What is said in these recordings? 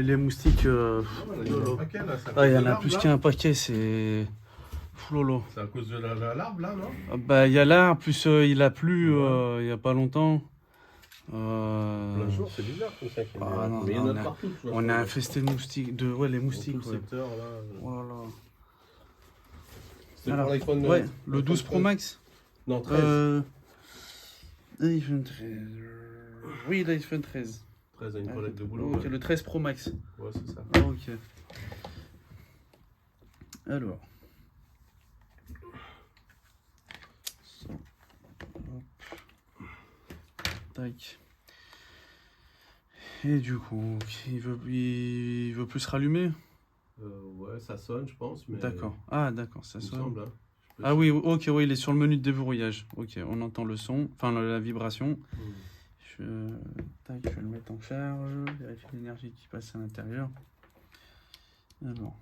les moustiques. Il y en a un paquet là. Ah, il y en a plus qu'un paquet, c'est. Foulolo. C'est à cause de l'arbre là, non? Ah, bah, il y a là, en plus il a plu Ouais. il y a pas longtemps. Plein jour, c'est bizarre tout ça. Ah, non, Mais il y en non, a partout. De toute on façon. est infesté de moustiques. Ouais, les Dans moustiques. tout le Ouais. secteur là. Oh là là. C'est Alors, pour l'iPhone. ouais, le 12 Pro Max. Non, 13. iPhone 13. Oui, l'iPhone 13. 13 a une collègue de boulot. Ok, Ouais, le 13 Pro Max. ouais c'est ça. Ah, ok. Alors. Ça. Hop. Tac. Et du coup, il veut plus se rallumer? Ouais, ça sonne, je pense. Mais D'accord. Ah, d'accord, ça il me sonne. semble. Hein. Ah oui, ok, oui, il est sur le menu de déverrouillage. Ok, on entend le son, enfin la vibration. Tac, je vais le mettre en charge, vérifier l'énergie qui passe à l'intérieur. Alors.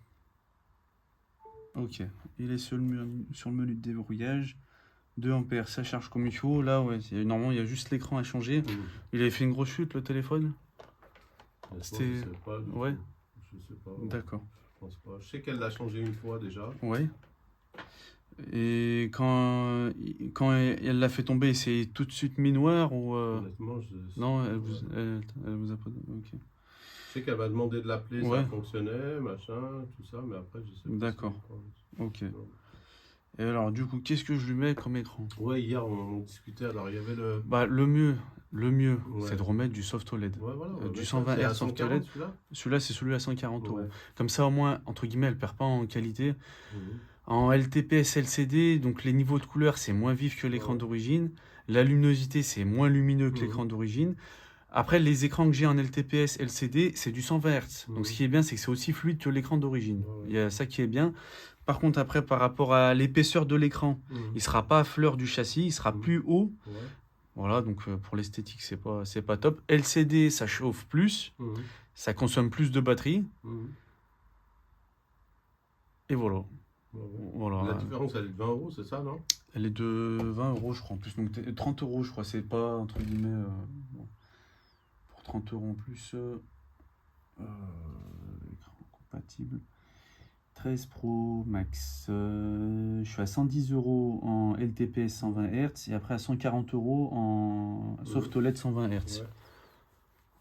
Ok, il est sur le menu de déverrouillage. 2 ampères, ça charge comme il faut. Là, ouais, normalement, il y a juste l'écran à changer. Il avait fait une grosse chute, le téléphone? C'était. Je sais pas. Ouais. Je sais pas. D'accord. Je pense pas. Je sais qu'elle l'a changé une fois déjà. Ouais. Et quand elle l'a fait tomber, c'est tout de suite mis noir ou Honnêtement, non, elle vous a pas. Ok. Je sais qu'elle m'a demandé de l'appeler, Ouais. ça fonctionnait, machin, tout ça, mais après, je sais pas. D'accord. Si Ok. Et alors, du coup, qu'est-ce que je lui mets comme écran? ouais, hier, on discutait, alors il y avait le. Bah, le mieux, Ouais. c'est de remettre du soft OLED. Ouais, voilà. Du 120 Hz soft OLED. Celui-là, c'est celui à 140 euros. Ouais. Comme ça, au moins, entre guillemets, elle perd pas en qualité. Mhm. En LTPS LCD, donc les niveaux de couleur, c'est moins vif que l'écran d'origine. La luminosité, c'est moins lumineux que l'écran d'origine. Après, les écrans que j'ai en LTPS LCD, c'est du 120 Hz. Donc, ce qui est bien, c'est que c'est aussi fluide que l'écran d'origine. Il y a ça qui est bien. Par contre, après, par rapport à l'épaisseur de l'écran, il sera pas à fleur du châssis, il sera plus haut. Ouais. Voilà, donc pour l'esthétique, c'est pas top. LCD, ça chauffe plus, ça consomme plus de batterie. Et voilà. Voilà. La différence, elle est de 20 euros, c'est ça, non? Elle est de 20 euros, je crois, en plus. Donc 30 euros, je crois. C'est pas, entre guillemets, bon. Pour 30 euros en plus. Écran compatible. 13 Pro Max. Je suis à 110 euros en LTPS 120 Hz et après à 140 euros en soft OLED 120 Hz. Ouais.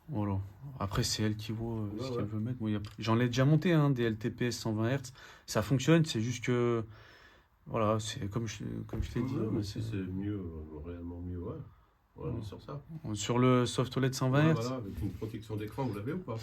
Voilà. Après, c'est elle qui voit ce qu'elle veut mettre. Bon, j'en ai déjà monté des LTPS 120 Hz. Ça fonctionne, c'est juste que. Voilà, c'est comme je t'ai dit. Mais c'est mieux, réellement mieux, ouais. On est sur ça. Sur le soft OLED 120 Hz. Voilà, avec une protection d'écran, vous l'avez ou pas?